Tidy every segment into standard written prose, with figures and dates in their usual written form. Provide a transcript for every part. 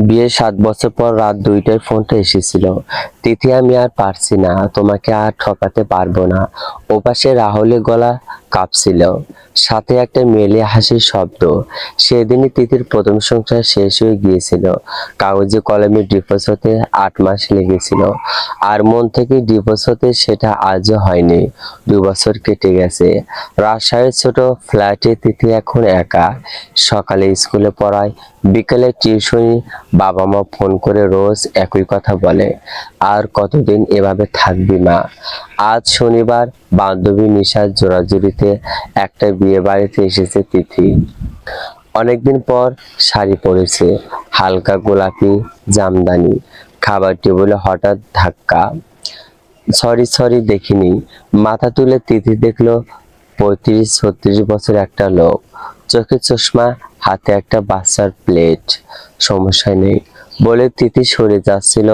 বিয়ের ৭ বছর পর রাত ২টায় ফোনটা এসেছিল। তিথি, আমি আর পারছি না, তোমাকে আর ঠকাতে পারবো না। ওপাশে রাহুলের গলা কাঁপছিল, সাথে একটা মেলে হাসির শব্দ। সেদিনই তিথির প্রথম সংসার শেষ হয়ে গিয়েছিল। কাগজে কলমে ডিভোর্স হতে ৮ মাস লেগেছিল, আর মন থেকে ডিভোর্স হতে সেটা আজও হয়নি। ২ বছর কেটে গেছে। রাজশাহীর ছোট ফ্ল্যাটে তিথি এখন একা। সকালে স্কুলে পড়ায়, বিকেলে টিউশনি। বাবা মা ফোন করে রোজ একই কথা বলে, আর কতদিন এভাবে থাকবি মা? আজ শনিবার, বান্ধবী নিশার জোরাজুরিতে একটা বিয়ে বাড়িতে এসেছে তিথি। অনেকদিন পর শাড়ি পরেছে, হালকা গোলাপি জামদানি। খাবার টেবিলে হঠাৎ ধাক্কা। সরি সরি, দেখিনি। মাথা তুলে তিথি দেখলো ৩৫-৩৬ বছর একটা লোক, চোখে চশমা, হাতে একটা বাচ্চার প্লেট। সমস্যা নেই বলে তিথি সরে যাচ্ছিল,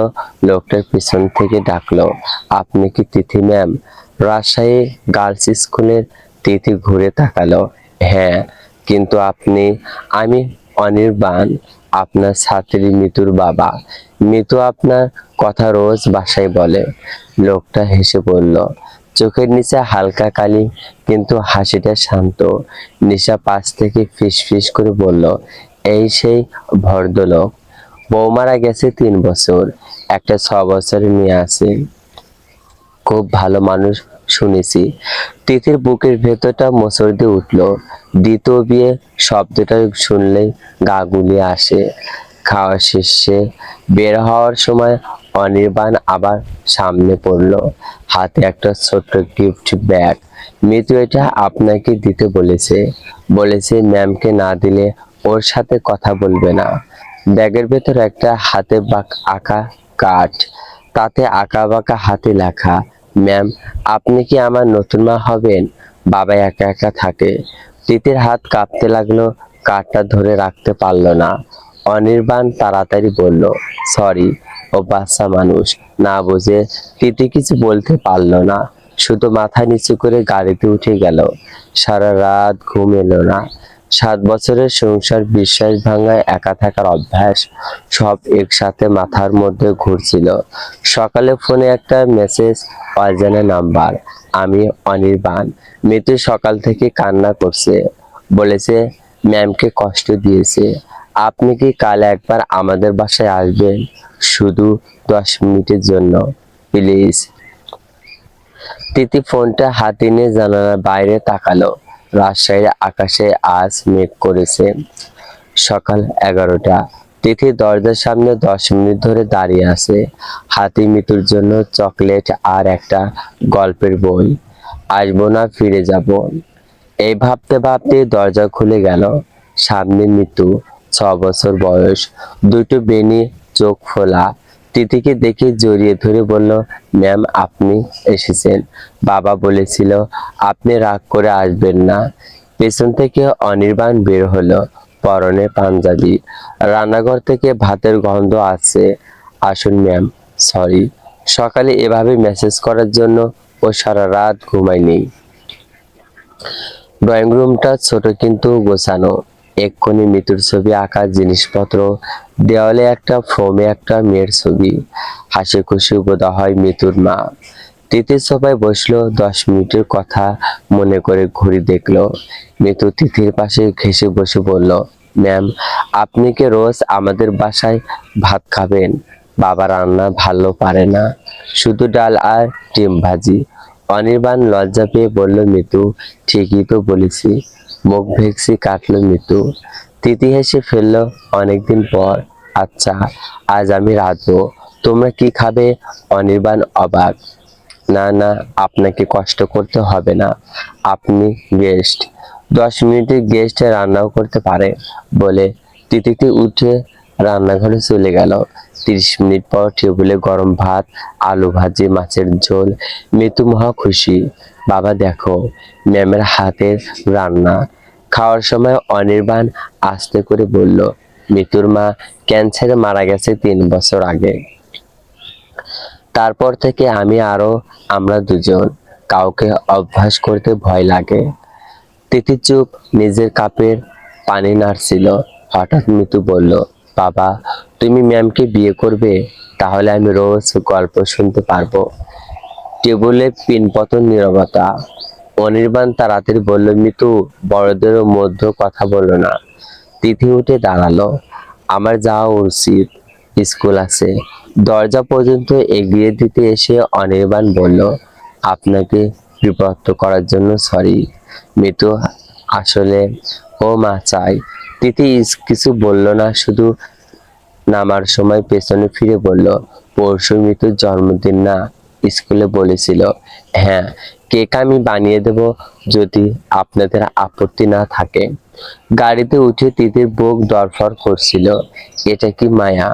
লোকটার পিছন থেকে ডাকলো, আপনি কি তিথি ম্যাম? রাজশাহী গার্লস স্কুলের। তিথি ঘুরে তাকালো, হ্যাঁ, কিন্তু আপনি? আমি অনির্বাণ, আপনার ছাত্রী মিতুর বাবা। মিতু আপনার কথা রোজ বাসায় বলে। লোকটা হেসে বলল, চোখের নিচে হালকা কালি, কিন্তু হাসিটা শান্ত। নিশা পাশ থেকে ফিস ফিস করে বলল, এই সেই ভদ্রলোক। বউ মারা গেছে ৩ বছর, একটা ৬ বছরের মেয়ে আছে। খুব ভালো মানুষ শুনেছি। তিথির বুকের ভেতরটা মোচড় দিয়ে উঠল। দ্বিতীয় বিয়ে শব্দটা শুনলেই গা গুলিয়ে আসে। খাওয়া শেষে বের হওয়ার সময় অনির্বাণ আবার সামনে পড়লো, হাতে একটা ছোট্ট গিফট ব্যাগ। মিতু এটা আপনাকে দিতে বলেছে। বলেছে ম্যামকে না দিলে ওর সাথে কথা বলবে না। ব্যাগের ভেতর একটা হাতে আঁকা কার্ড, তাতে আঁকা বাঁকা হাতে লেখা, ম্যাম, আপনি কি আমার নতুন মা হবেন? বাবা একা একা থাকে। তিতির হাত কাঁপতে লাগলো, কার্ডটা ধরে রাখতে পারলো না। অনির্বাণ তাড়াতাড়ি বলল, সরি, ও বাচ্চা মানুষ, না বুঝে। তিতি কিছু বলতে পারলো না, শুধু মাথা নিচু করে গাড়িতে উঠে গেল। সারা রাত ঘুম এলো না। ৭ বছরের সংসার, বিশ্বাস ভাঙায়, একা থাকার অভ্যাস, সব একসাথে মাথার মধ্যে ঘুরছিল। সকালে ফোনে একটা মেসেজ, অজানা নাম্বার, আমি অনির্বাণ। মিতু সকাল থেকে কান্না করছে, বলেছে ম্যামকে কষ্ট দিয়েছে। আপনি কি কাল একবার আমাদের বাসায় আসবেন? শুধু 10 মিনিটের জন্য, প্লিজ। তিথি ফোনটা হাতে নিয়ে জানালার বাইরে তাকালো। রাজশাহীর আকাশে আজ মেঘ করেছে। সকাল 11টা। তিথি দরজার সামনে 10 মিনিট ধরে দাঁড়িয়ে আছে, হাতে মিতুর জন্য চকলেট আর একটা গল্পের বই। আসবো না, ফিরে যাব, এই ভাবতে ভাবতে দরজা খুলে গেল। সামনে মিতু, 6 বছর বয়স, দুটো বেনি, চোখ ফোলা। তিথিকে দেখে জড়িয়ে ধরে বলল, ম্যাম, আপনি এসেছেন। বাবা বলেছিল আপনি রাগ করে আসবেন না। পেছন থেকে অনির্বাণ বের হলো, পরনে পাঞ্জাবি। রান্নাঘর থেকে ভাতের গন্ধ আসছে। আসুন ম্যাম। সরি, সকালে এভাবে মেসেজ করার জন্য। ও সারা রাত ঘুমায়নি। ড্রয়িং রুমটা ছোট কিন্তু গোছানো। এক কোণে মিতুর ছবি আঁকা জিনিসপত্র, দেওয়ালে একটা ফ্রেমে একটা মেয়ের ছবি। হাসি খুশি বোধ হয় মিতুর মা। তিথির সোফায় বসলো, 10 মিনিটের কথা মনে করে ঘড়ি দেখলো। মিতু তিথির পাশে ঘেঁষে বসে বলল, ম্যাম, আপনি কি রোজ আমাদের বাসায় ভাত খাবেন? বাবা রান্না ভালো পারে না, শুধু ডাল আর ডিম ভাজি। অনির্বাণ লজ্জা পেয়ে বলল, মিতু, ঠিকই তো বলেছি। মুখ ভেকসি কাটলো মিতু। তিথি হেসে ফেললো, অনেকদিন পর। আচ্ছা, আজ আমি রাঁধবো, তোমরা কি খাবে? অনির্বাণ অবাক। না না, আপনাকে কষ্ট করতে হবে না, আপনি গেস্ট। 10 মিনিটের গেস্ট রান্নাও করতে পারে বলে তিথিটি উঠে রান্নাঘরে চলে গেল। 30 মিনিট পর টেবিলে গরম ভাত, আলু ভাজি, মাছের ঝোল। মিতু মহা খুশি। বাবা দেখো, ম্যামের হাতের রান্না। খাওয়ার সময় অনির্বাণ আস্তে করে বলল, মিতুর মা ক্যান্সারে মারা গেছে 3 বছর আগে। তারপর থেকে আমরা দুজন, কাউকে অভ্যাস করতে ভয় লাগে। তিথি চুপ, নিজের কাপের পানি নাড়ছিল। হঠাৎ মিতু বলল, বাবা, তুমি ম্যামকে বিয়ে করবে? তাহলে আমি রোজ গল্প শুনতে পারবো। টেবিলে পিনপতন নীরবতা। অনির্বাণ তাড়াতাড়ি বলল, মিতু, বড়দেরও মধ্যে কথা বললো না। তিথি উঠে দাঁড়ালো। আমার যাওয়া উচিত, স্কুল আছে। দরজা পর্যন্ত এগিয়ে দিতে এসে অনির্বাণ বলল, আপনাকে বিব্রত করার জন্য সরি। মিতু আসলে ও মা চাই। তিথি কিছু বলল না, শুধু নামার সময় পেছনে ফিরে বলল, পরশু মিতুর জন্মদিন না? স্কুলে বলেছিল। হ্যাঁ, কেক আমি বানিয়ে দেব যদি আপনাদের আপত্তি না থাকে। গাড়িতে উঠে তিতির বুক ধড়ফড় করছিল। এটা কি মায়া,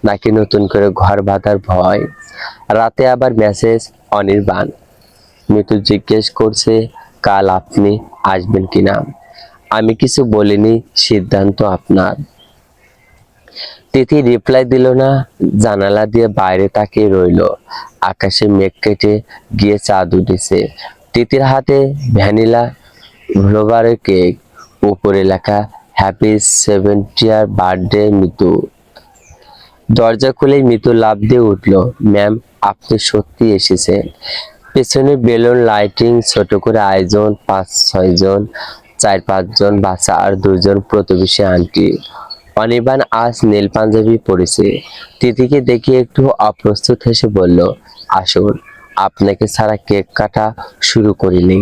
নাকি নতুন করে ঘর বাঁধার ভয়? রাতে আবার মেসেজ, অনির্বাণ। মিতু জিজ্ঞেস করছে, কাল আপনি আসবেন কিনা? আমি কিছু বলিনি, সিদ্ধান্ত আপনার। তিথি রিপ্লাই দিল না, জানালা দিয়ে বাইরে তাকিয়ে রইল। আকাশে মেঘ কেটে গিয়ে চাঁদ উঠেছে। তিথির হাতে ভ্যানিলা ফ্লেভারের কেক, উপরে লেখা হ্যাপি 70th বার্থডে মিতু। দরজা খুলে মিতু লাফ দিয়ে উঠল, ম্যাম, আপনি সত্যি এসেছেন। পেছনে বেলুন লাইটিং, ছোট করে আয়োজন, 5-6 জন, 4-5 জন বাচ্চা আর 2 জন প্রতিবেশী আন্টি। অনির্বাণ আজ নীল পাঞ্জাবি পরেছে। তিথিকে দেখে একটু অপ্রস্তুত হেসে বলল, আসুন, আপনাকে ছাড়া কেক কাটা শুরু করিনি।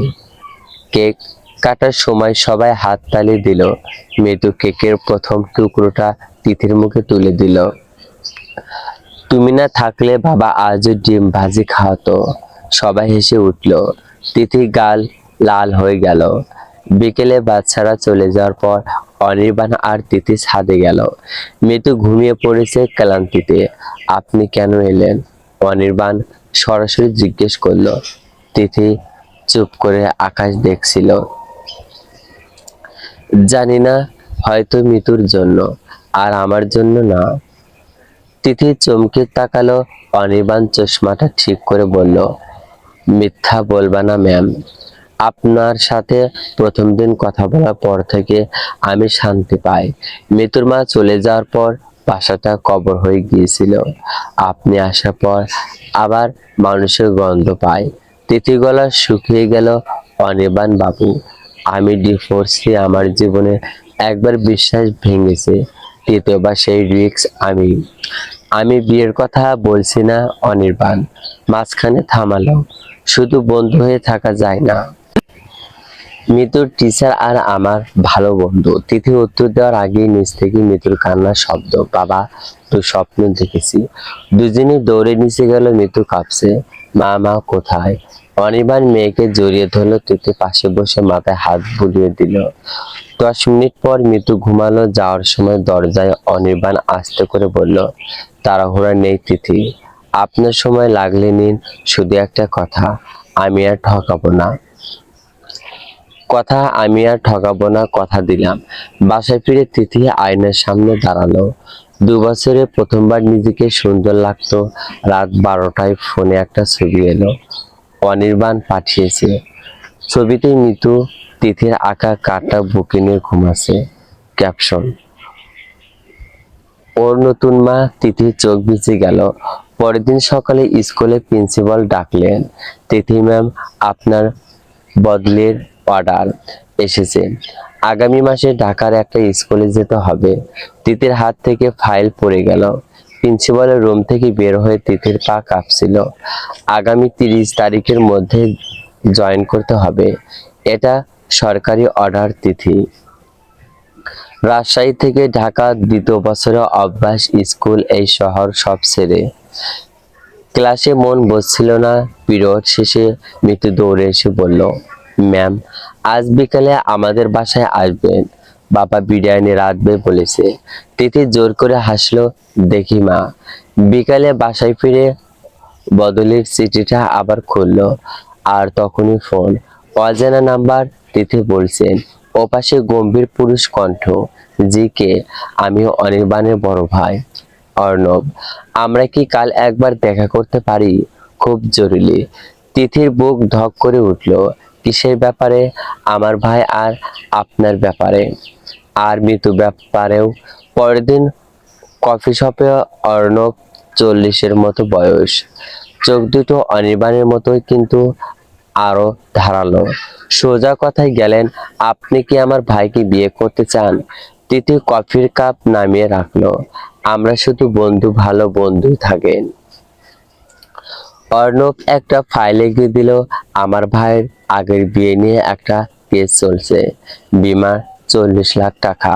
কেক কাটার সময় সবাই হাততালি দিল। মৃদু কেকের প্রথম টুকরোটা তিথির মুখে তুলে দিল। তুমি না থাকলে বাবা আজও ডিম ভাজি খাওয়াতো। সবাই হেসে উঠল। তিথি গাল লাল হয়ে গেল। বিকেলে বাচ্চারা চলে যাওয়ার পর অনির্বাণ আর তিথি ছাদে গেল। মৃদু ঘুমিয়ে পড়েছে ক্লান্তিতে। আপনি কেন এলেন? অনির্বাণ সরাসরি জিজ্ঞেস করলো। তিথি চুপ করে আকাশ দেখছিল। জানি না, হয়তো মিতুর জন্য, আর আমার জন্য না। তিথি চমকে তাকালো। অনির্বাণ চশমাটা ঠিক করে বলল, মিথ্যা বলবা না ম্যাম। আপনার সাথে প্রথম দিন কথা বলার পর থেকে আমি শান্তি পাই। মিতুর মা চলে যাওয়ার পর বাসাটা কবর হয়ে গিয়েছিল। আপনি আসার পর আবার মানুষের গন্ধ পাই। তিথি গলা শুকিয়ে গেল। অনির্বাণ বাবু, আমি ডিভোর্সে আমার জীবনে একবার বিশ্বাস ভেঙেছে, দ্বিতীয়বার সেই রিস্ক আমি। আমি বিয়ের কথা বলছি না। অনির্বাণ মাঝখানে থামালো। শুধু বন্ধু হয়ে থাকা যায় না। মিতুর টিচার আর আমার ভালো বন্ধু। তিথি উত্তর দেওয়ার আগেই নিচ থেকে মিতুর কান্নার শব্দ। বাবা, তো স্বপ্ন দেখেছি। দুজনেই দৌড়ে নিচে গেল। মিতু কাঁপছে। মা, মা কোথায়? অনির্বাণ মেয়েকে জড়িয়ে ধরলো। তিথি পাশে বসে মাথায় হাত বুলিয়ে দিল। 10 মিনিট পর মিতু ঘুমালো। যাওয়ার সময় দরজায় অনির্বাণ আস্তে করে বলল, তাড়াহুড়া নেই তিথি, আপনার সময় লাগলে নিন। শুধু একটা কথা, আমি আর ঠকাবো না। কথা দিলাম। বাসায় ফিরে তিথি আয়নার সামনে দাঁড়ালো। 2 বছরে প্রথমবার নিজেকে সুন্দর লাগতো। রাত 12টায় ফোনে একটা ছবি এলো। অনির্বাণ পাঠিয়েছে। ছবিতে মিতু তিথির আঁকা কাটা বুকে নিয়ে ঘুমাচ্ছে। ক্যাপশন, ওর নতুন মা। তিথির চোখ ভিজে গেল। পরের দিন সকালে স্কুলে প্রিন্সিপাল ডাকলেন। তিথি ম্যাম, আপনার বদলির অর্ডার এসেছে। আগামী মাসে ঢাকার একটা স্কুলে যেতে হবে। তিথির হাত থেকে ফাইল পড়ে গেল। প্রিন্সিপালের রুম থেকে বের হয়ে তিথির পা কাঁপছিল। আগামী 30 তারিখের মধ্যে জয়েন করতে হবে। এটা সরকারি অর্ডার। তিথি রাজশাহী থেকে ঢাকা, 2 বছরের অভ্যাস, স্কুল, এই শহর সব ছেড়ে। ক্লাসে মন বসছিল না। পিরিয়ড শেষে মিতু দৌড়ে এসে বলল, ম্যাম, আজ বিকালে আমাদের বাসায় আসবেন। বাবা বিরিয়ানি রাঁধবে বলেছে। তিথি জোর করে হাসলো। দেখি মা। বিকালে বাসায় ফিরে বদলির চিঠিটা আবার খুললো। আর তখনই ফোন, অজানা নাম্বার। তিথি বলছেন। ওপাশে গম্ভীর পুরুষ কণ্ঠ, জি কে? আমি অনির্বাণের বড় ভাই অর্ণব। আমরা কি কাল একবার দেখা করতে পারি? খুব জরুরি। তিথির বুক ধক করে উঠল। কিসের ব্যাপারে? আমার ভাই আর আপনার ব্যাপারে, আর মৃত্যু ব্যাপারেও। পরের দিন কফি শপে অর্ণব 40-এর মতো বয়স, চোখ দুটো অনির্বাণের মতোই, কিন্তু আরো ধারালো। সোজা কথায় গেলেন, আপনি কি আমার ভাইকে বিয়ে করতে চান? তিথি কফির কাপ নামিয়ে রাখলো। আমরা শুধু বন্ধু, ভালো বন্ধু থাকেন। অর্ণব একটা ফাইল এগিয়ে দিল। আমার ভাইয়ের আগের বিয়ে নিয়ে একটা কেস চলছে, বীমা 40 লাখ টাকা।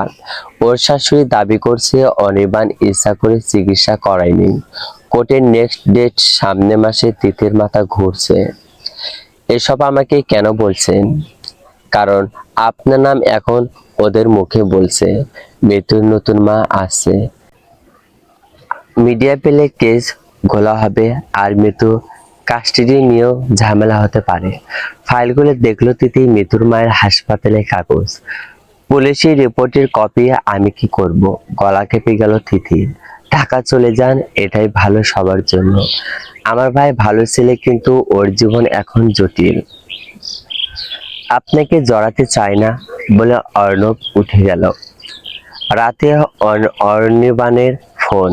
ওর শাশুড়ি দাবি করছে অনির্বাণ ইচ্ছা করে চিকিৎসা করায়নি। কোর্টের নেক্সট ডেট সামনে মাসে। তিথির মাথা ঘুরছে। এসব আমাকে কেন বলছেন? কারণ আপনার নাম এখন ওদের মুখে বলছে। মৃত্যুর নতুন মা আসছে, মিডিয়া পেলে কেস ঘোলা হবে, আর মৃত্যু কাস্টাডি নিয়েও ঝামেলা হতে পারে। ফাইলগুলো দেখলো তিথি। মৃত্যুর মায়ের হাসপাতালের কাগজ, পুলিশি রিপোর্টের কপি। আমি কি করব? গলা কেঁপে গেল তিথির। ঢাকা চলে যান, এটাই ভালো সবার জন্য। আমার ভাই ভালো ছেলে, কিন্তু ওর জীবন এখন জটিল। আপনাকে জড়াতে চাই না বলে অর্ণব উঠে গেল। রাতে অর্ণিবানের ফোন।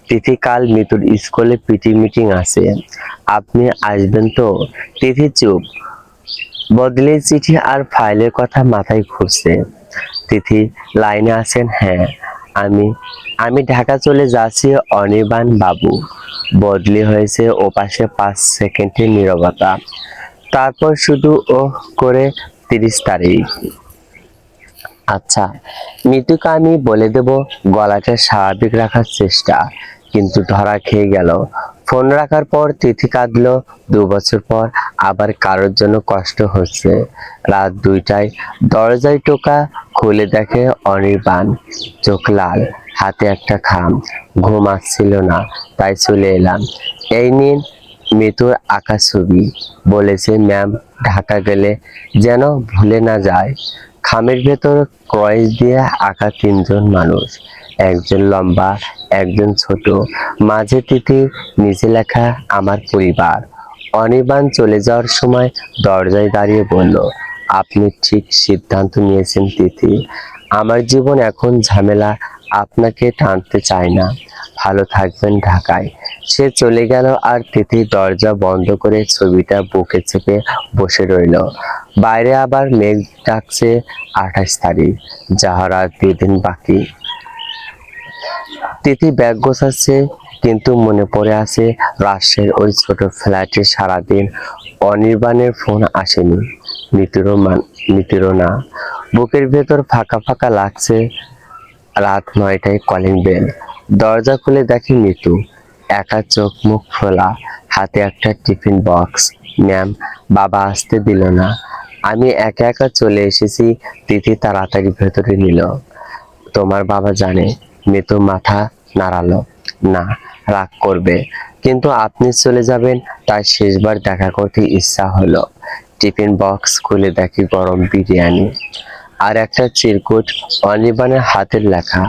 তিথি, কাল মৃত্যুর স্কুলে পিটি মিটিং আছে, আপনি আসবেন তো? তিথি চুপ। বদলে চিঠি আর ফাইলের কথা মাথায় ঘুরছে। তিথি, লাইনে আছেন? হ্যাঁ, আমি আমি ঢাকা চলে যাচ্ছি অনির্বাণ বাবু। বদলি হয়েছে। ওপাশে 5 সেকেন্ডের নীরবতা, তারপর শুধু ওহ করে 30 তারিখ। আচ্ছা, মৃত্যুকে আমি বলে দেব। গলাটা স্বাভাবিক রাখার চেষ্টা, কিন্তু ধরা খেয়ে গেল। ফোন রাখার পর তিথি কাঁদলো। 2 বছর পর আবার কারোর জন্য কষ্ট হচ্ছে। রাত 2টায় দরজায় টোকা, খুলে দেখে অনির্বাণ। চোখ লাল, হাতে একটা খাম। ঘুম আসছিল না, তাই চলে এলাম। এই নিন মৃত্যুর আঁকা ছবি। বলেছে ম্যাম ঢাকা গেলে যেন ভুলে না যায়। খামের ভেতর ক্রয়েস দিয়ে আঁকা 3জন মানুষ, একজন লম্বা, একজন ছোট, মাঝে তিথি, নিচে লেখা আমার পরিবার। অনির্বাণ চলে যাওয়ার সময় দরজায় দাঁড়িয়ে বলল, আপনি ঠিক সিদ্ধান্ত নিয়েছেন তিথি। আমার জীবন এখন ঝামেলা, আপনাকে টানতে চাই না। ভালো থাকবেন ঢাকায়। সে চলে গেল, আর তিথি দরজা বন্ধ করে ছবিটা বুকে চেপে বসে রইল। বাইরে আবার মেঘ ডাকছে। 28 তারিখ, যাহার আর 2 দিন বাকি। তিথি ব্যাগ গোছাচ্ছে, কিন্তু মনে পড়ে আছে রাজশাহীর ওই ছোট ফ্ল্যাটে সারাদিন অনির্বাণের ফোন আসেনি। মৃত্যুরও না। বুকের ভেতর ফাঁকা ফাঁকা লাগছে। রাত 9টায় কলিং বেল। দরজা খুলে দেখি মৃত্যু, একা, চোখ মুখ খোলা, হাতে একটা টিফিন বক্স। ম্যাম, বাবা আসতে দিল না, আমি একা একা চলে এসেছি। তিথি তাড়াতাড়ি ভেতরে নিল। তোমার বাবা জানে? মৃত্যু মাথা নাড়ালো। না, রাগ করবে, কিন্তু আপনি চলে যাবেন, তাই শেষবার দেখা করতে ইচ্ছা হলো। টিফিন বক্স খুলে দেখি গরম বিরিয়ানি আর একটা চিরকুট, অনির্বাণের হাতের লেখা,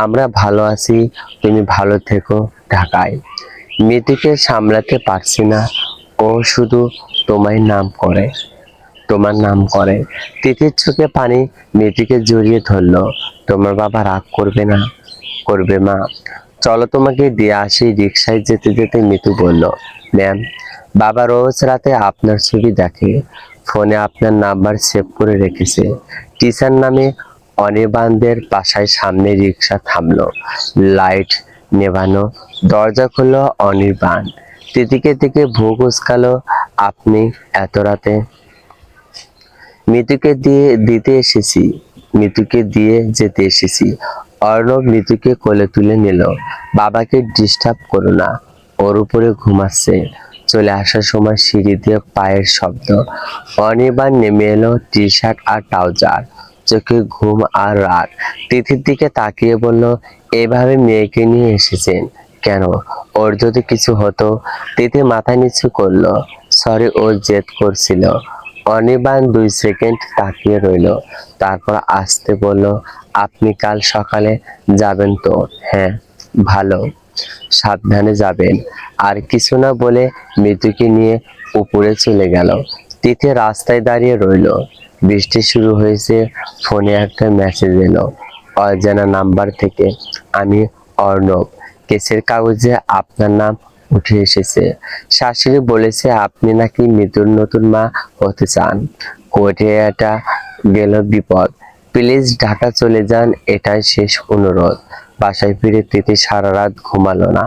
আমরা ভালো আছি, তুমি ভালো থেকো ঢাকায়। মৃত্যুকে সামলাতে পারছি না, ও শুধু তোমায় নাম করে, তোমার নাম করে। তিথির চোখে পানি। মৃত্যুকে জড়িয়ে ধরলো। তোমার বাবা রাগ করবে না? করবে মা। চলো তোমাকে দিয়ে আসি। রিক্সায় যেতে যেতে মৃত্যু বলল, ম্যাম, বাবা রোজ রাতে আপনার ছবি দেখে, ফোনে আপনার নাম্বার সেভ করে রেখেছে। টিচার নামে। অনির্বাণদের বাসায় সামনে রিক্সা থামলো। লাইট নেভানো। দরজা খুললো অনির্বাণ। তিথিকে দিকে ভ্রু কুঁচকালো। আপনি এত রাতে? মৃত্যুকে দিয়ে যেতে এসেছি। অর্ণব মৃত্যুকে কোলে তুলে নিল। বাবাকে ডিস্টার্ব করো না, ওর উপরে ঘুমাচ্ছে। চলে আসার সময় সিঁড়ি দিয়ে পায়ের শব্দ। অনির্বাণ নেমে এলো, টি শার্ট আর ট্রাউজার, চোখে ঘুম আর রাগ। তিথির দিকে তাকিয়ে বলল, এভাবে মেয়েকে নিয়ে এসেছেন কেন? ওর যদি কিছু হতো? তিথি মাথা নিচু করলো। সরি, ও জেদ করছিল। অনির্বাণ 2 সেকেন্ড তাকিয়ে রইল, তারপর আস্তে বলল, আপনি কাল সকালে যাবেন তো? হ্যাঁ। ভালো, সাবধানে যাবেন। আর কিছু না বলে মৃত্যুকে নিয়ে উপরে চলে গেল। তিথি রাস্তায় দাঁড়িয়ে রইল। বৃষ্টি শুরু হয়েছে। ফোনে একটা মেসেজ এলো, অজানা নাম্বার থেকে। আমি অর্ণব, কেসের কাগজে আপনার নাম উঠে এসেছে। শাশুড়ি বলেছে আপনি নাকি মৃত্যুর নতুন মা হতে চান। কোর্টে এটা গেল বিপদ। প্লিজ ঢাকা চলে যান, এটাই শেষ অনুরোধ। বাসায় ফিরে তিথি সারা রাত ঘুমালো না।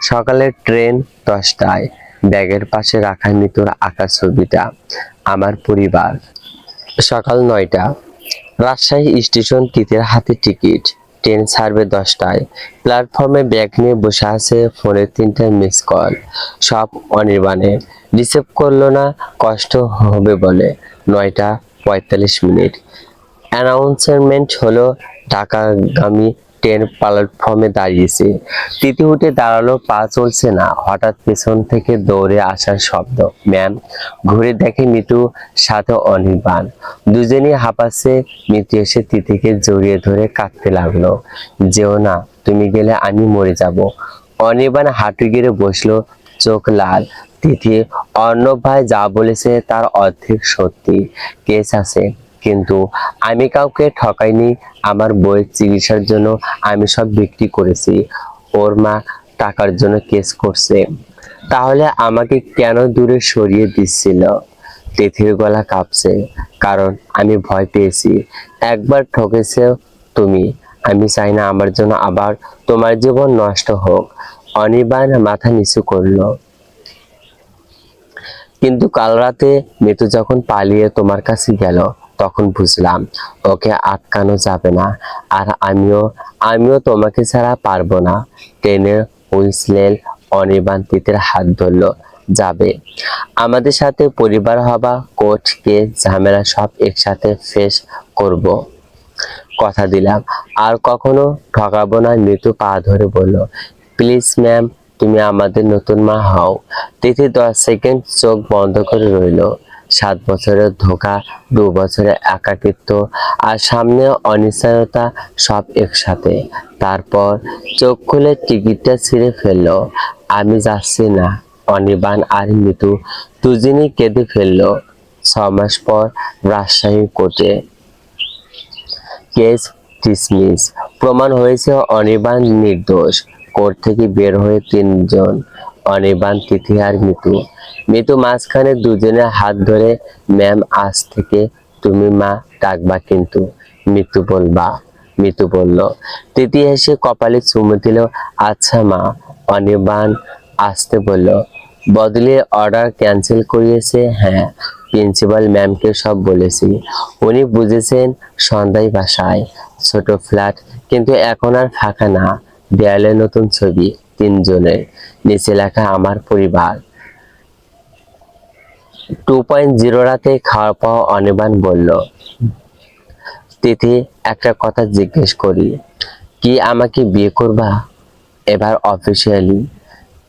সকালে ট্রেন 10টায়। ব্যাগের পাশে রাখা মৃত্যুর আঁকা ছবিটা। আমার পরিবার। সকাল 9টা। রাজশাহী স্টেশন, তিথির হাতে টিকিট। ট্রেন ছাড়বে 10টায়। প্ল্যাটফর্মে ব্যাগ নিয়ে বসে আছে, ফোনে 3টা মিস কল, সব অনির্বাণের। রিসিভ করলো না, কষ্ট হবে বলে। 9টা 45 মিনিট। অ্যানাউন্সমেন্ট হলো, ঢাকাগামী ট্রেন প্ল্যাটফর্মে দাঁড়িয়েছে। তিথি উঠে দাঁড়ালো, পা চলছে না। হঠাৎ পেছন থেকে দৌড়ে আসার শব্দ। ম্যাম। ঘুরে দেখে মিতু, সাথে অনির্বাণ। দুজনেই হাঁপাচ্ছে। মিতু এসে তিথিকে জড়িয়ে ধরে কাঁদতে লাগলো। যেও না, তুমি গেলে আমি মরে যাব। অনির্বাণ হাঁটু গেড়ে বসলো, চোখ লাল। তিথি, অর্ণব ভাই যা বলেছে তার অর্ধেক সত্যি। কেস আছে, কিন্তু আমি কাউকে ঠকাইনি। আমার বইয়ের চিকিৎসার জন্য আমি সব বিক্রি করেছি। ওর মা টাকার জন্য কেস করছে। তাহলে আমাকে কেন দূরে সরিয়ে দিচ্ছিল? তিথির গলা কাঁপছে, কারণ আমি ভয় পেয়েছি। একবার ঠকেছে তুমি, আমি চাই না আমার জন্য আবার তোমার জীবন নষ্ট হোক। অনির্বাণ মাথা নিচু করলো। কিন্তু কাল রাতে মিতু যখন পালিয়ে তোমার কাছে গেল, তখন বুঝলাম ওকে আটকানো যাবে না। আর আমিও তোমাকে ছাড়া পারবো না। ট্রেনের হুইসেল। অনির্বাণ তিথির হাত ধরলো। যাবে, আমাদের সাথে পরিবার হবা, কোর্ট কেস ঝামেলা সব একসাথে ফেস করব। কথা দিলাম, আর কখনো ঠকাবো না। মৃত্যু পা ধরে বলল, প্লিজ ম্যাম, তুমি আমাদের নতুন মা হও। তিথি 10 সেকেন্ড চোখ বন্ধ করে রইল। 7 বছরের ধোঁকা, 2 বছরের একাকিত্ব, আর সামনে অনিশ্চয়তা, সব একসাথে। তারপর চোখ খুলে টিকিটটা ছিঁড়ে ফেললো। আমি যাচ্ছি না। অনির্বাণ আর মৃত্যু দুজনেই কেঁদে ফেললো। 6 মাস পর রাজশাহী কোর্টে কেস ডিসমিস। প্রমাণ হয়েছে অনির্বাণ নির্দোষ। কোর্ট থেকে বের হয়ে 3 জন, অনির্বাণ, তিথি আর মৃত্যু। মৃত্যু মাঝখানে, দুজনে হাত ধরে, ম্যাম আজ থেকে তুমি মা ডাকবা কিন্তু। মৃত্যু বলল। তিথি হেসে কপালে চুমু দিল। আচ্ছা মা। অনির্বাণ আসতে বলল, বদলে অর্ডার ক্যান্সেল করিয়েছে। হ্যাঁ, প্রিন্সিপাল ম্যামকে সব বলেছি, উনি বুঝেছেন। সন্ধ্যায় বাসায়, ছোট ফ্ল্যাট, কিন্তু এখন আর ফাঁকা না। দেয়ালে নতুন ছবি 3 জনের, নিচে লেখা আমার পরিবার। 2.0 রাতে খাওয়া পাওয়া। অনির্বাণ বলল, তিথি একটা কথা জিজ্ঞেস করি, কি আমাকে বিয়ে করবা এবার অফিসিয়ালি?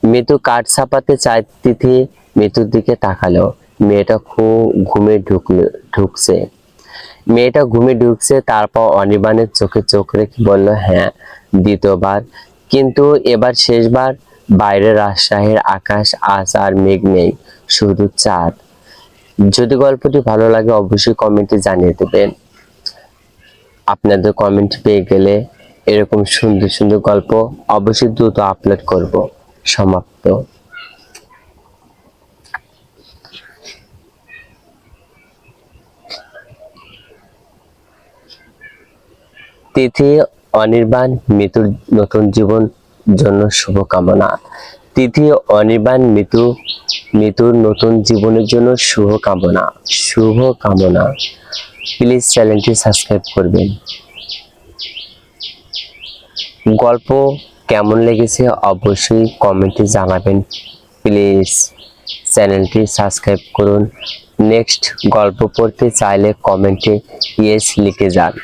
মৃত্যু কাঠ চাপাতে চায়। তিথি মৃত্যুর দিকে তাকালো। মেয়েটা ঢুকছে তারপর অনির্বাণের চোখে চোখ রেখে বলল, হ্যাঁ, দ্বিতীয়বার, কিন্তু এবার শেষবার। বাইরে রাজশাহীর আকাশ আজ আর মেঘ নেই, শুধু চাঁদ। যদি গল্পটি ভালো লাগে অবশ্যই কমেন্টে জানিয়ে দেবেন। আপনাদের কমেন্ট পেয়ে গেলে এরকম সুন্দর সুন্দর গল্প অবশ্যই দ্রুত আপলোড করব। সমাপ্ত। তিথি, অনির্বাণ, মৃত্যুর নতুন জীবন জন্য শুভকামনা। তিথি, অনির্বাণ, মৃত্যুর নতুন জীবনের জন্য শুভকামনা। প্লিজ চ্যানেলটি সাবস্ক্রাইব করবেন। গল্প কেমন লেগেছে অবশ্যই কমেন্টে জানাবেন। প্লিজ চ্যানেলটি সাবস্ক্রাইব করুন। নেক্সট গল্প পড়তে চাইলে কমেন্টে ইয়েস লিখে যান।